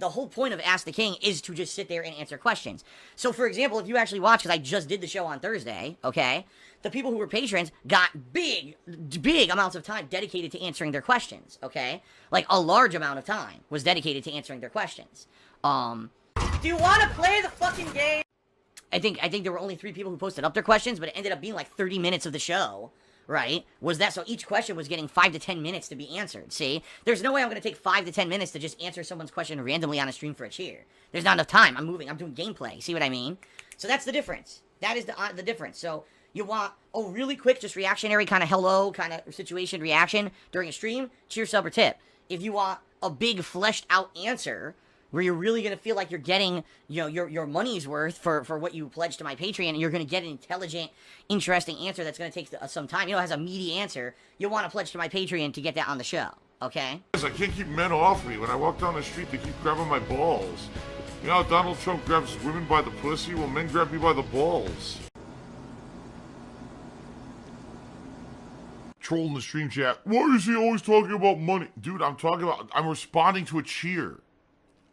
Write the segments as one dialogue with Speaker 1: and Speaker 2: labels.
Speaker 1: the whole point of Ask the King is to just sit there and answer questions. So, for example, if you actually watch, because I just did the show on Thursday, okay, the people who were patrons got big amounts of time dedicated to answering their questions, okay? Like, a large amount of time was dedicated to answering their questions. Do you want to play the fucking game? I think there were only 3 people who posted up their questions, but it ended up being like 30 minutes of the show, right? Was that so each question was getting 5 to 10 minutes to be answered, see? There's no way I'm going to take 5 to 10 minutes to just answer someone's question randomly on a stream for a cheer. There's not enough time. I'm moving. I'm doing gameplay. See what I mean? So that's the difference. That is the difference. So you want a really quick, just reactionary kind of hello kind of situation reaction during a stream, cheer, sub, or tip. If you want a big fleshed out answer where you're really going to feel like you're getting, you know, your money's worth for what you pledged to my Patreon, and you're going to get an intelligent, interesting answer that's going to take some time, you know, has a meaty answer, you'll want to pledge to my Patreon to get that on the show, okay?
Speaker 2: I can't keep men off me. When I walk down the street, they keep grabbing my balls. You know how Donald Trump grabs women by the pussy? Well, men grab me by the balls. Trolling the stream chat. Why is he always talking about money? Dude, I'm responding to a cheer.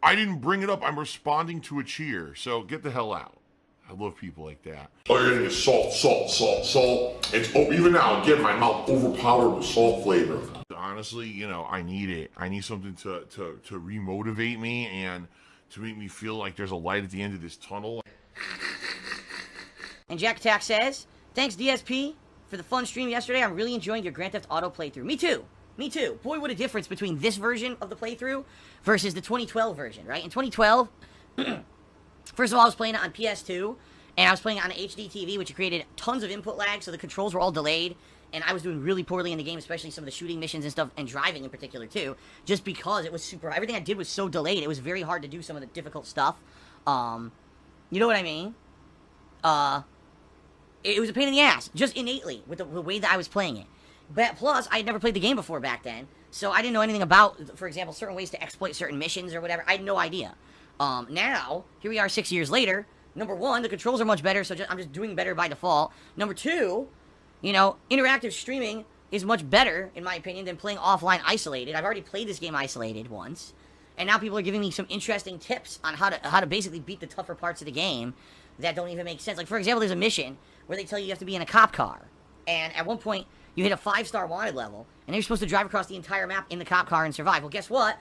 Speaker 2: I didn't bring it up. I'm responding to a cheer. So get the hell out. I love people like that. Oh, you're gonna get salt. It's even now, again, my mouth overpowered with salt flavor. Honestly, you know, I need it. I need something to remotivate me and to make me feel like there's a light at the end of this tunnel.
Speaker 1: And Jack Attack says, thanks DSP for the fun stream yesterday. I'm really enjoying your Grand Theft Auto playthrough. Me too. Me too. Boy, what a difference between this version of the playthrough versus the 2012 version, right? In 2012, first of all, I was playing it on PS2, and I was playing it on an HD TV, which created tons of input lag, so the controls were all delayed, and I was doing really poorly in the game, especially some of the shooting missions and stuff, and driving in particular, too, just because it was everything I did was so delayed. It was very hard to do some of the difficult stuff. You know what I mean? It was a pain in the ass, just innately, with the way that I was playing it. But plus, I had never played the game before back then, so I didn't know anything about, for example, certain ways to exploit certain missions or whatever. I had no idea. Now, here we are 6 years later. Number one, the controls are much better, so I'm just doing better by default. Number two, you know, interactive streaming is much better, in my opinion, than playing offline isolated. I've already played this game isolated once, and now people are giving me some interesting tips on how to basically beat the tougher parts of the game that don't even make sense. Like, for example, there's a mission where they tell you have to be in a cop car, and at one point, you hit a 5-star wanted level, and you're supposed to drive across the entire map in the cop car and survive. Well, guess what?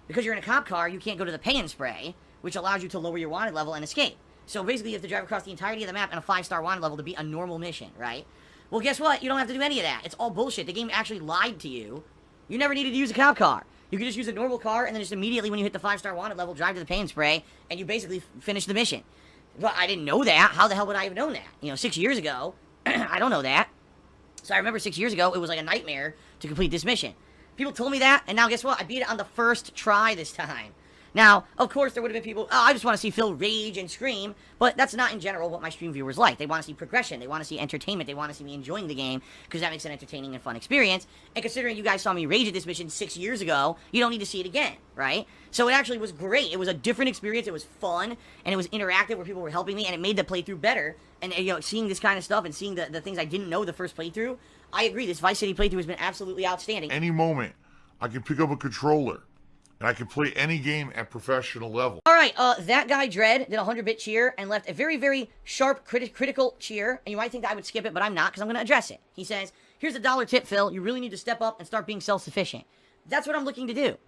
Speaker 1: Because you're in a cop car, you can't go to the pay and spray, which allows you to lower your wanted level and escape. So basically, you have to drive across the entirety of the map in a 5-star wanted level to beat a normal mission, right? Well, guess what? You don't have to do any of that. It's all bullshit. The game actually lied to you. You never needed to use a cop car. You could just use a normal car, and then just immediately when you hit the 5-star wanted level, drive to the pay and spray, and you basically finish the mission. But I didn't know that. How the hell would I have known that? You know, 6 years ago, I don't know that. So I remember 6 years ago, it was like a nightmare to complete this mission. People told me that, and now guess what? I beat it on the first try this time. Now, of course, there would have been people, oh, I just want to see Phil rage and scream, but that's not in general what my stream viewers like. They want to see progression. They want to see entertainment. They want to see me enjoying the game, because that makes an entertaining and fun experience. And considering you guys saw me rage at this mission 6 years ago, you don't need to see it again, right? So it actually was great. It was a different experience. It was fun, and it was interactive where people were helping me, and it made the playthrough better. And, you know, seeing this kind of stuff and seeing the things I didn't know the first playthrough, I agree. This Vice City playthrough has been absolutely outstanding.
Speaker 2: Any moment, I can pick up a controller, and I can play any game at professional level.
Speaker 1: All right, that guy Dread did a 100-bit cheer and left a very, very sharp, critical cheer. And you might think that I would skip it, but I'm not, because I'm going to address it. He says, here's a $1 tip, Phil. You really need to step up and start being self-sufficient. That's what I'm looking to do.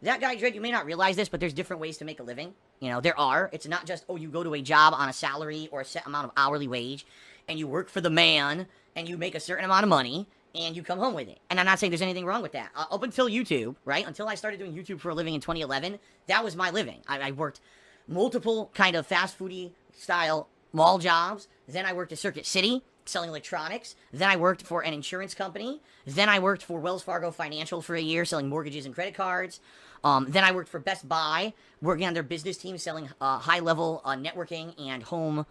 Speaker 1: That guy Dread, you may not realize this, but there's different ways to make a living. You know, there are. It's not just, oh, you go to a job on a salary or a set amount of hourly wage, and you work for the man, and you make a certain amount of money, and you come home with it. And I'm not saying there's anything wrong with that. Up until YouTube, right? Until I started doing YouTube for a living in 2011, that was my living. I worked multiple kind of fast foodie style mall jobs. Then I worked at Circuit City selling electronics. Then I worked for an insurance company. Then I worked for Wells Fargo Financial for a year selling mortgages and credit cards. Then I worked for Best Buy, working on their business team, selling high-level networking and home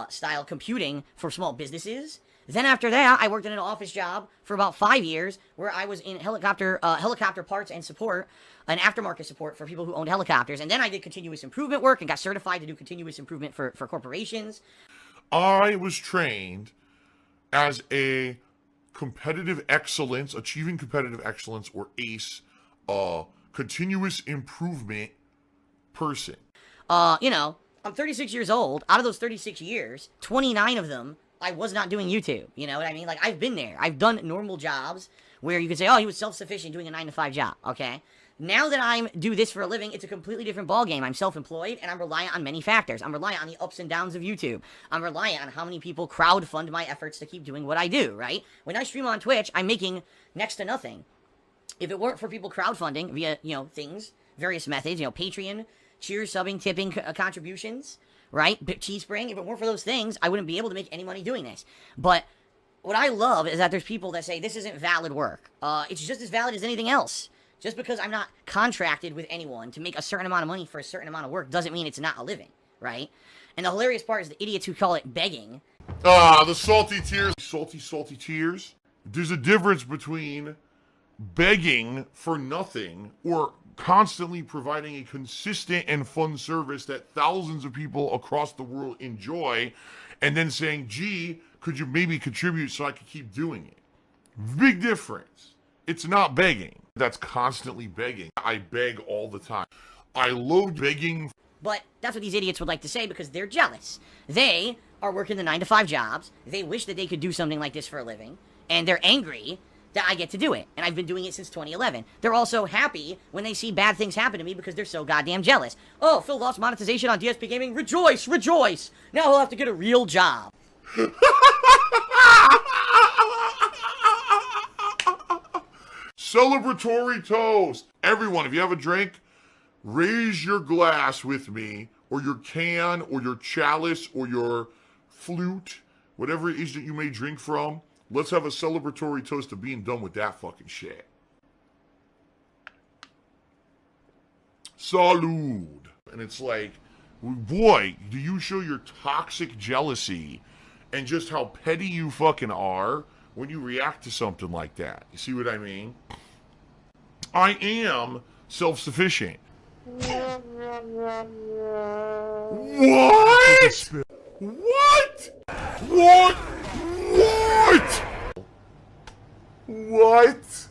Speaker 1: style computing for small businesses. Then after that, I worked in an office job for about 5 years where I was in helicopter parts and support, an aftermarket support for people who owned helicopters. And then I did continuous improvement work and got certified to do continuous improvement for corporations.
Speaker 2: I was trained as a competitive excellence, achieving competitive excellence, or ACE, continuous improvement person.
Speaker 1: You know, I'm 36 years old. Out of those 36 years, 29 of them, I was not doing YouTube. You know what I mean? Like, I've been there. I've done normal jobs where you could say, oh, he was self-sufficient doing a 9-to-5 job, okay? Now that I do this for a living, it's a completely different ballgame. I'm self-employed, and I'm reliant on many factors. I'm reliant on the ups and downs of YouTube. I'm reliant on how many people crowdfund my efforts to keep doing what I do, right? When I stream on Twitch, I'm making next to nothing. If it weren't for people crowdfunding via, you know, things, various methods, you know, Patreon, cheers, subbing, tipping, contributions, right? Teespring, if it weren't for those things, I wouldn't be able to make any money doing this. But what I love is that there's people that say this isn't valid work. It's just as valid as anything else. Just because I'm not contracted with anyone to make a certain amount of money for a certain amount of work doesn't mean it's not a living, right? And the hilarious part is the idiots who call it begging.
Speaker 2: The salty tears. Salty, salty tears. There's a difference between begging for nothing or constantly providing a consistent and fun service that thousands of people across the world enjoy, and then saying, gee, could you maybe contribute so I could keep doing it? Big difference. It's not begging. That's constantly begging. I beg all the time. I loathe begging.
Speaker 1: But that's what these idiots would like to say because they're jealous. They are working the 9-to-5 jobs. They wish that they could do something like this for a living. And they're angry that I get to do it. And I've been doing it since 2011. They're also happy when they see bad things happen to me because they're so goddamn jealous. Oh, Phil lost monetization on DSP Gaming. Rejoice, rejoice. Now he'll have to get a real job.
Speaker 2: Celebratory toast. Everyone, if you have a drink, raise your glass with me, or your can, or your chalice, or your flute, whatever it is that you may drink from. Let's have a celebratory toast of being done with that fucking shit. Salud. And it's like, boy, do you show your toxic jealousy and just how petty you fucking are when you react to something like that. You see what I mean? I am self-sufficient. What? What? What? What?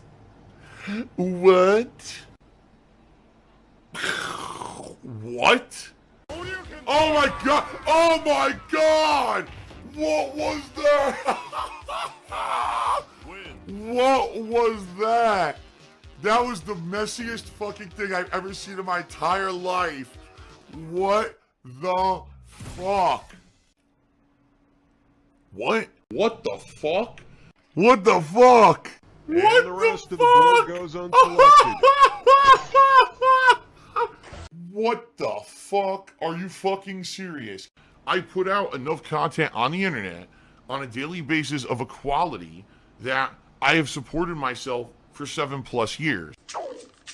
Speaker 2: What? What? Oh my god! Oh my god! What was that? What was that? That was the messiest fucking thing I've ever seen in my entire life. What the fuck? What? What the fuck? What the fuck?
Speaker 3: And what the rest of the board goes unselected.
Speaker 2: What the fuck? Are you fucking serious? I put out enough content on the internet on a daily basis of a quality that I have supported myself for 7+ years.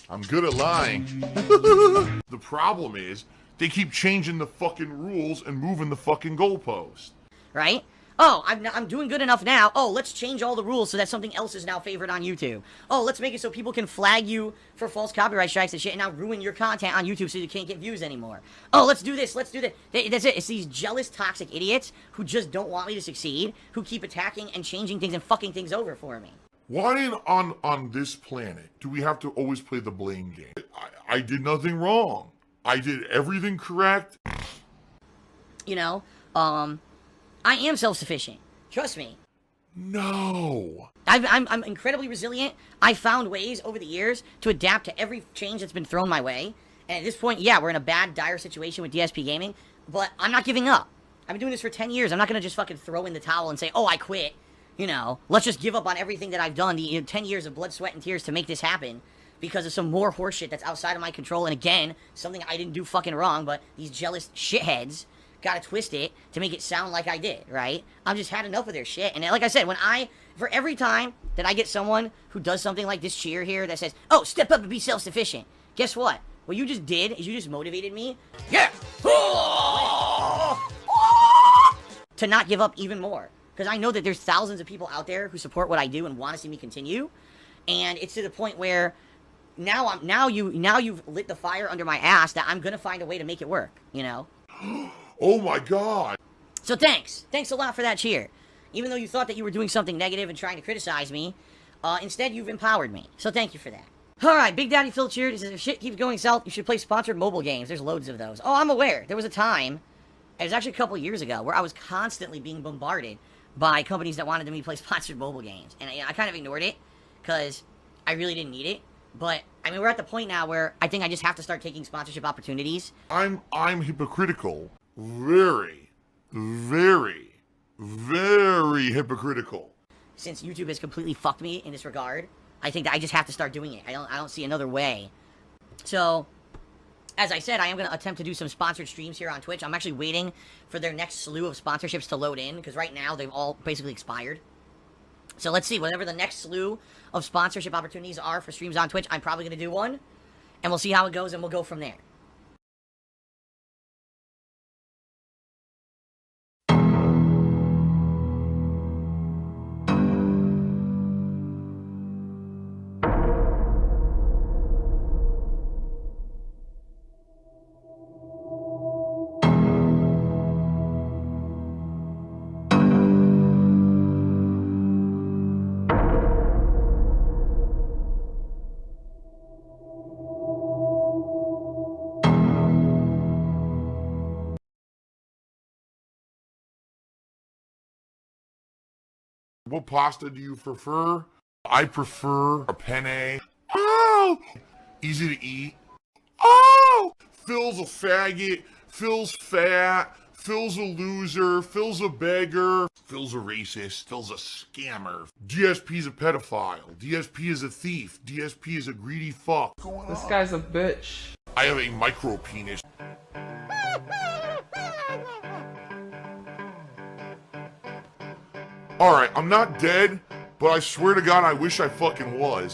Speaker 2: I'm good at lying. The problem is, they keep changing the fucking rules and moving the fucking goalpost.
Speaker 1: Right? Oh, I'm doing good enough now. Oh, let's change all the rules so that something else is now favored on YouTube. Oh, let's make it so people can flag you for false copyright strikes and shit and now ruin your content on YouTube so you can't get views anymore. Oh, let's do this, let's do that. That's it. It's these jealous, toxic idiots who just don't want me to succeed, who keep attacking and changing things and fucking things over for me.
Speaker 2: Why on this planet do we have to always play the blame game? I did nothing wrong. I did everything correct.
Speaker 1: You know, I am self-sufficient. Trust me.
Speaker 2: No.
Speaker 1: I'm incredibly resilient. I found ways over the years to adapt to every change that's been thrown my way. And at this point, yeah, we're in a bad, dire situation with DSP Gaming, but I'm not giving up. I've been doing this for 10 years. I'm not going to just fucking throw in the towel and say, oh, I quit. You know, let's just give up on everything that I've done, the 10 years of blood, sweat, and tears to make this happen because of some more horseshit that's outside of my control. And again, something I didn't do fucking wrong, but these jealous shitheads gotta twist it to make it sound like I did, right? I've just had enough of their shit. And like I said, for every time that I get someone who does something like this cheer here that says, oh, step up and be self-sufficient, guess what? What you just did is you just motivated me, yeah, to not give up even more. Because I know that there's thousands of people out there who support what I do and want to see me continue. And it's to the point where now you've lit the fire under my ass that I'm gonna find a way to make it work, you know?
Speaker 2: Oh my god.
Speaker 1: So thanks a lot for that cheer. Even though you thought that you were doing something negative and trying to criticize me, instead you've empowered me. So thank you for that. Alright, Big Daddy Phil cheered. He says, if shit keeps going south, you should play sponsored mobile games. There's loads of those. Oh, I'm aware. There was a time, it was actually a couple years ago, where I was constantly being bombarded by companies that wanted me to play sponsored mobile games. And I kind of ignored it, because I really didn't need it. But, I mean, we're at the point now where I think I just have to start taking sponsorship opportunities.
Speaker 2: I'm hypocritical. Very, very, very hypocritical.
Speaker 1: Since YouTube has completely fucked me in this regard, I think that I just have to start doing it. I don't see another way. So, as I said, I am going to attempt to do some sponsored streams here on Twitch. I'm actually waiting for their next slew of sponsorships to load in, because right now they've all basically expired. So let's see, whatever the next slew of sponsorship opportunities are for streams on Twitch, I'm probably going to do one. And we'll see how it goes, and we'll go from there.
Speaker 2: What pasta do you prefer? I prefer a penne. Oh! Easy to eat. Oh! Phil's a faggot. Phil's fat. Phil's a loser. Phil's a beggar. Phil's a racist. Phil's a scammer. DSP's a pedophile. DSP is a thief. DSP is a greedy fuck.
Speaker 4: This guy's a bitch.
Speaker 2: I have a micro penis. Alright, I'm not dead, but I swear to God I wish I fucking was.